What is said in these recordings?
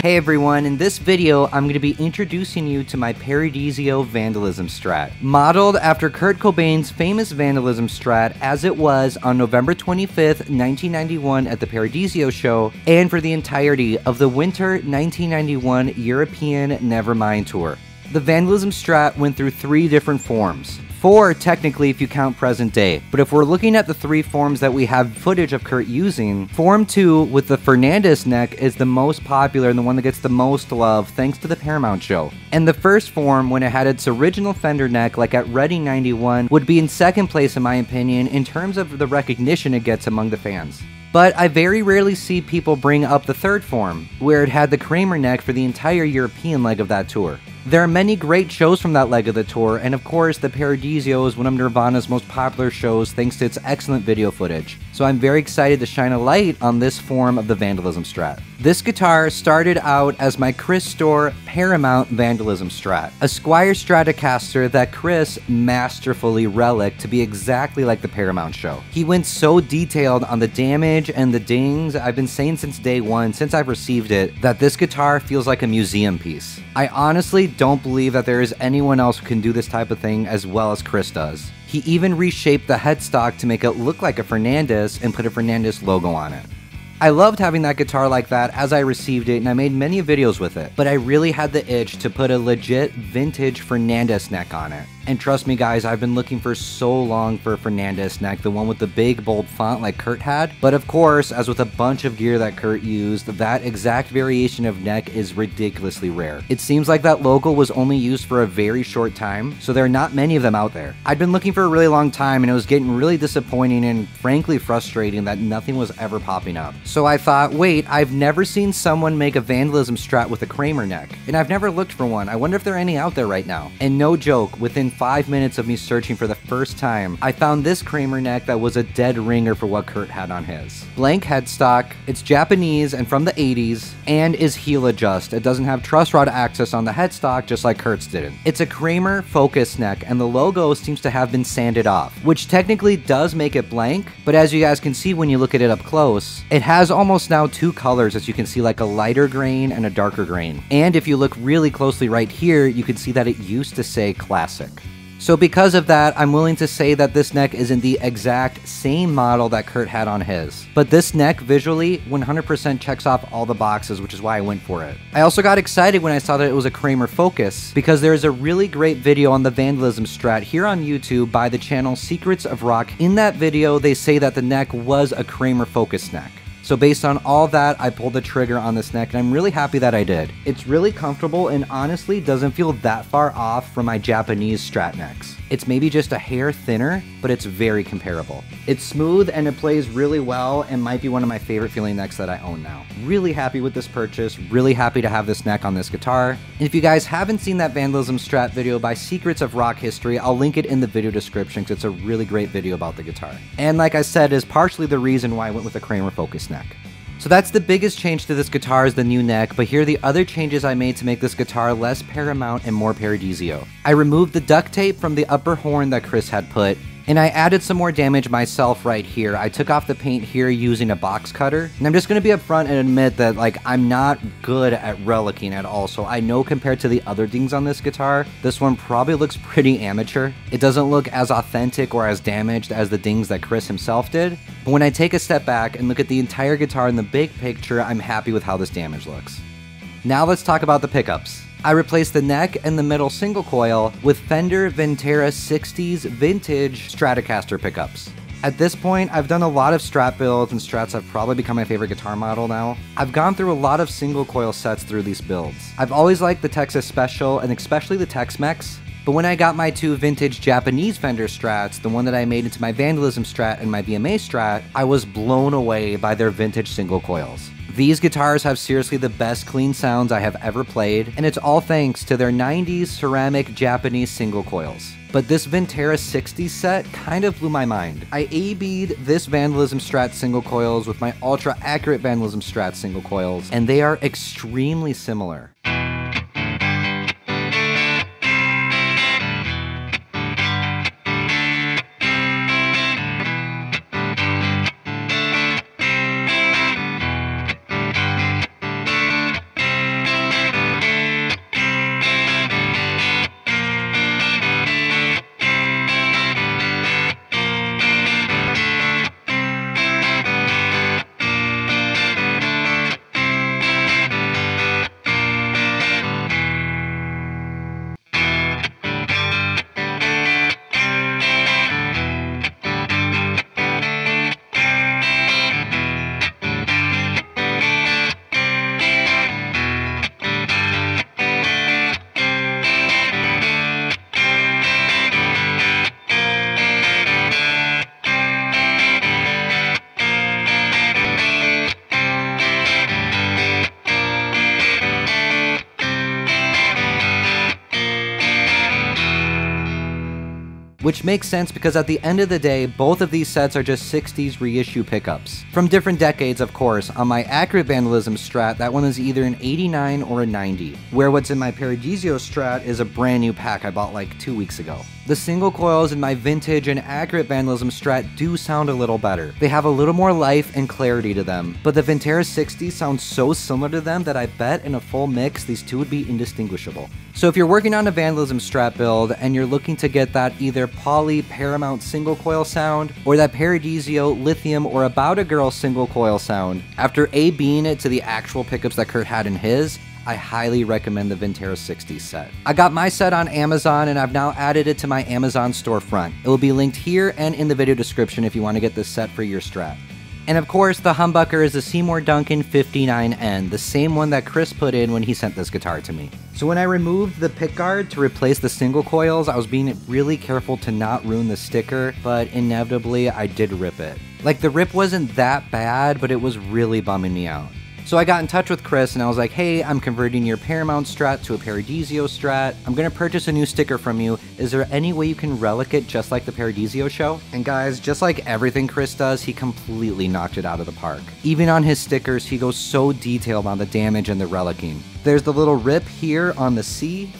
Hey everyone, in this video I'm going to be introducing you to my Paradiso Vandalism Strat, modeled after Kurt Cobain's famous Vandalism Strat as it was on November 25th, 1991 at the Paradiso show, and for the entirety of the Winter 1991 European Nevermind tour. The Vandalism Strat went through 3 different forms. 4 technically if you count present day, but if we're looking at the 3 forms that we have footage of Kurt using, Form 2 with the Fernandez neck is the most popular and the one that gets the most love thanks to the Paramount show. And the first form, when it had its original fender neck like at Reading 91, would be in second place in my opinion in terms of the recognition it gets among the fans. But I very rarely see people bring up the third form, where it had the Kramer neck for the entire European leg of that tour. There are many great shows from that leg of the tour, and of course, the Paradiso is one of Nirvana's most popular shows thanks to its excellent video footage. So I'm very excited to shine a light on this form of the Vandalism Strat. This guitar started out as my Chris Store Paramount Vandalism Strat, a Squier Stratocaster that Chris masterfully reliced to be exactly like the Paramount show. He went so detailed on the damage and the dings. I've been saying since day one, since I've received it, that this guitar feels like a museum piece. I honestly don't believe that there is anyone else who can do this type of thing as well as Chris does. He even reshaped the headstock to make it look like a Fernandez and put a Fernandez logo on it. I loved having that guitar like that as I received it, and I made many videos with it, but I really had the itch to put a legit vintage Fernandez neck on it. And trust me guys, I've been looking for so long for a Fernandez neck, the one with the big bold font like Kurt had. But of course, as with a bunch of gear that Kurt used, that exact variation of neck is ridiculously rare. It seems like that logo was only used for a very short time, so there are not many of them out there. I'd been looking for a really long time and it was getting really disappointing and frankly frustrating that nothing was ever popping up. So I thought, wait, I've never seen someone make a Vandalism Strat with a Kramer neck, and I've never looked for one. I wonder if there are any out there right now. And no joke, within 5 minutes of me searching for the first time, I found this Kramer neck that was a dead ringer for what Kurt had on his. Blank headstock, it's Japanese and from the 80s, and is heel adjust. It doesn't have truss rod access on the headstock just like Kurt's didn't. It's a Kramer focus neck and the logo seems to have been sanded off, which technically does make it blank, but as you guys can see when you look at it up close, it has almost now 2 colors, as you can see, like a lighter grain and a darker grain. And if you look really closely right here, you can see that it used to say classic. So because of that, I'm willing to say that this neck isn't the exact same model that Kurt had on his. But this neck visually 100% checks off all the boxes, which is why I went for it. I also got excited when I saw that it was a Kramer Focus, because there is a really great video on the Vandalism Strat here on YouTube by the channel Secrets of Rock. In that video, they say that the neck was a Kramer Focus neck. So based on all that, I pulled the trigger on this neck and I'm really happy that I did. It's really comfortable and honestly doesn't feel that far off from my Japanese Strat necks. It's maybe just a hair thinner, but it's very comparable. It's smooth and it plays really well and might be one of my favorite feeling necks that I own now. Really happy with this purchase, really happy to have this neck on this guitar. And if you guys haven't seen that Vandalism Strat video by Secrets of Rock History, I'll link it in the video description because it's a really great video about the guitar. And like I said, is partially the reason why I went with a Kramer Focus neck. So that's the biggest change to this guitar, is the new neck, but here are the other changes I made to make this guitar less Paramount and more Paradiso. I removed the duct tape from the upper horn that Chris had put, and I added some more damage myself right here. I took off the paint here using a box cutter, and I'm just going to be upfront and admit that I'm not good at relicing at all, so I know compared to the other dings on this guitar, this one probably looks pretty amateur. It doesn't look as authentic or as damaged as the dings that Chris himself did, but when I take a step back and look at the entire guitar in the big picture, I'm happy with how this damage looks. Now let's talk about the pickups. I replaced the neck and the middle single coil with Fender Vintera 60s vintage Stratocaster pickups. At this point, I've done a lot of Strat builds, and Strats have probably become my favorite guitar model now. I've gone through a lot of single coil sets through these builds. I've always liked the Texas Special, and especially the Tex-Mex, but when I got my 2 vintage Japanese Fender Strats, the one that I made into my Vandalism Strat and my VMA Strat, I was blown away by their vintage single coils. These guitars have seriously the best clean sounds I have ever played, and it's all thanks to their 90s ceramic Japanese single coils. But this Vintera 60s set kind of blew my mind. I A-B'd this Vandalism Strat single coils with my ultra accurate Vandalism Strat single coils, and they are extremely similar. which makes sense because at the end of the day, both of these sets are just 60s reissue pickups. From different decades, of course. On my accurate Vandalism Strat, that one is either an 89 or a 90, where what's in my Paradiso Strat is a brand new pack I bought like 2 weeks ago. The single coils in my vintage and accurate Vandalism Strat do sound a little better. They have a little more life and clarity to them, but the Vintera 60 sounds so similar to them that I bet in a full mix these two would be indistinguishable. So if you're working on a Vandalism Strat build and you're looking to get that either poly Paramount single coil sound or that Paradiso Lithium or About a Girl single coil sound, after A-B'ing it to the actual pickups that Kurt had in his, I highly recommend the Vintera 60 set. I got my set on Amazon and I've now added it to my Amazon storefront. It will be linked here and in the video description if you want to get this set for your Strat. And of course, the humbucker is the Seymour Duncan 59N, the same one that Chris put in when he sent this guitar to me. So when I removed the pickguard to replace the single coils, I was being really careful to not ruin the sticker, but inevitably I did rip it. Like, the rip wasn't that bad, but it was really bumming me out. So I got in touch with Chris and I was like, hey, I'm converting your Paramount Strat to a Paradiso Strat. I'm gonna purchase a new sticker from you. Is there any way you can relic it just like the Paradiso show? And guys, just like everything Chris does, he completely knocked it out of the park. Even on his stickers, he goes so detailed on the damage and the relicing. There's the little rip here on the C.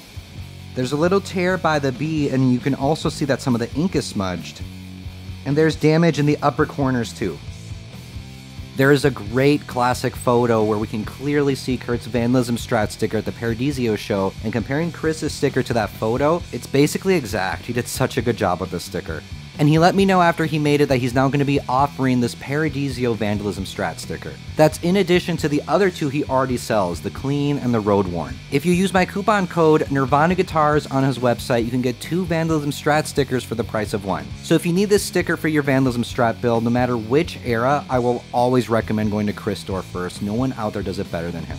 There's a little tear by the B, and you can also see that some of the ink is smudged. And there's damage in the upper corners too. There is a great classic photo where we can clearly see Kurt's Vandalism Strat sticker at the Paradiso show, and comparing Chris's sticker to that photo, it's basically exact. He did such a good job with this sticker. And he let me know after he made it that he's now going to be offering this Paradiso Vandalism Strat sticker. That's in addition to the other two he already sells, the Clean and the Roadworn. If you use my coupon code Nirvana Guitars on his website, you can get 2 Vandalism Strat stickers for the price of 1. So if you need this sticker for your Vandalism Strat build, no matter which era, I will always recommend going to Chris' store first. No one out there does it better than him.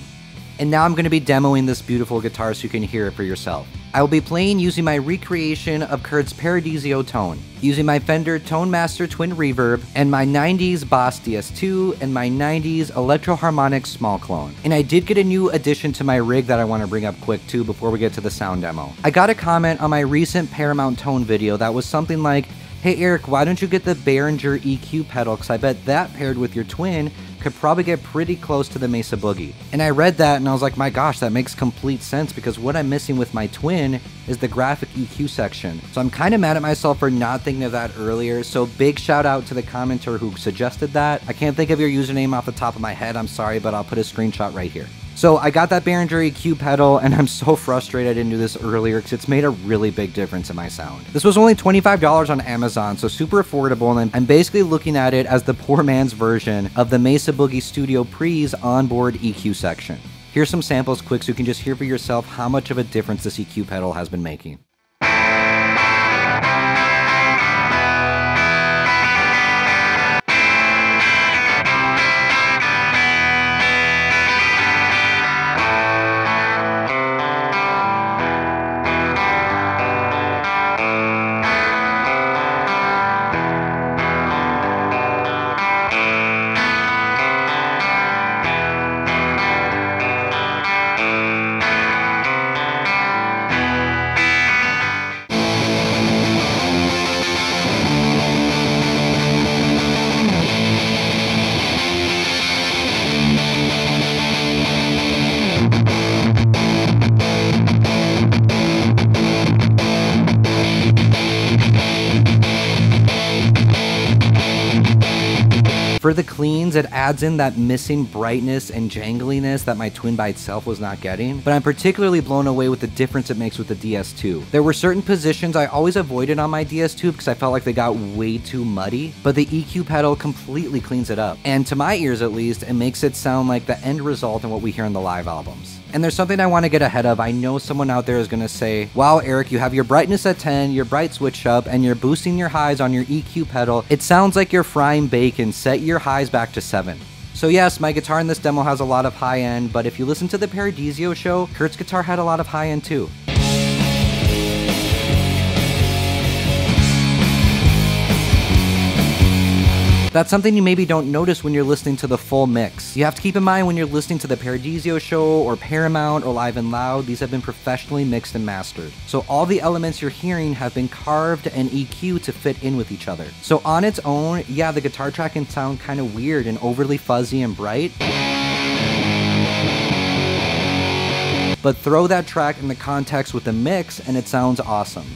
And now I'm going to be demoing this beautiful guitar so you can hear it for yourself. I will be playing using my recreation of Kurt's Paradiso tone, using my Fender Tone Master Twin Reverb, and my 90s Boss DS2, and my 90s Electro Harmonics Small Clone. And I did get a new addition to my rig that I want to bring up quick too before we get to the sound demo. I got a comment on my recent Paramount Tone video that was something like, hey Eric, why don't you get the Behringer EQ pedal, because I bet that paired with your Twin could probably get pretty close to the Mesa Boogie. And I read that and I was like, my gosh, that makes complete sense, because what I'm missing with my Twin is the graphic EQ section. So I'm kind of mad at myself for not thinking of that earlier, so big shout out to the commenter who suggested that. I can't think of your username off the top of my head, I'm sorry, but I'll put a screenshot right here. So I got that Behringer EQ pedal, and I'm so frustrated I didn't do this earlier because it's made a really big difference in my sound. This was only $25 on Amazon, so super affordable, and I'm basically looking at it as the poor man's version of the Mesa Boogie Studio Pre's onboard EQ section. Here's some samples quick so you can just hear for yourself how much of a difference this EQ pedal has been making. For the cleans, it adds in that missing brightness and jangliness that my Twin by itself was not getting, but I'm particularly blown away with the difference it makes with the DS2. There were certain positions I always avoided on my DS2 because I felt like they got way too muddy, but the EQ pedal completely cleans it up. And to my ears at least, it makes it sound like the end result in what we hear in the live albums. And there's something I want to get ahead of. I know someone out there is going to say, wow, Eric, you have your brightness at 10, your bright switch up, and you're boosting your highs on your EQ pedal. It sounds like you're frying bacon. Set your highs back to 7. So yes, my guitar in this demo has a lot of high end, but if you listen to the Paradiso show, Kurt's guitar had a lot of high end too. That's something you maybe don't notice when you're listening to the full mix. You have to keep in mind when you're listening to the Paradiso show or Paramount or Live and Loud, these have been professionally mixed and mastered. So all the elements you're hearing have been carved and EQ'd to fit in with each other. So on its own, yeah, the guitar track can sound kind of weird and overly fuzzy and bright. But throw that track in the context with the mix and it sounds awesome.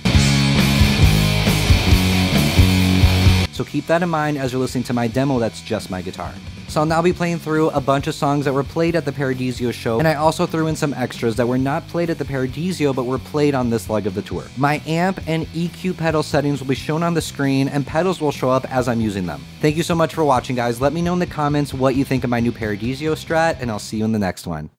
So keep that in mind as you're listening to my demo that's just my guitar. So I'll now be playing through a bunch of songs that were played at the Paradiso show, and I also threw in some extras that were not played at the Paradiso but were played on this leg of the tour. My amp and EQ pedal settings will be shown on the screen, and pedals will show up as I'm using them. Thank you so much for watching, guys. Let me know in the comments what you think of my new Paradiso Strat, and I'll see you in the next one.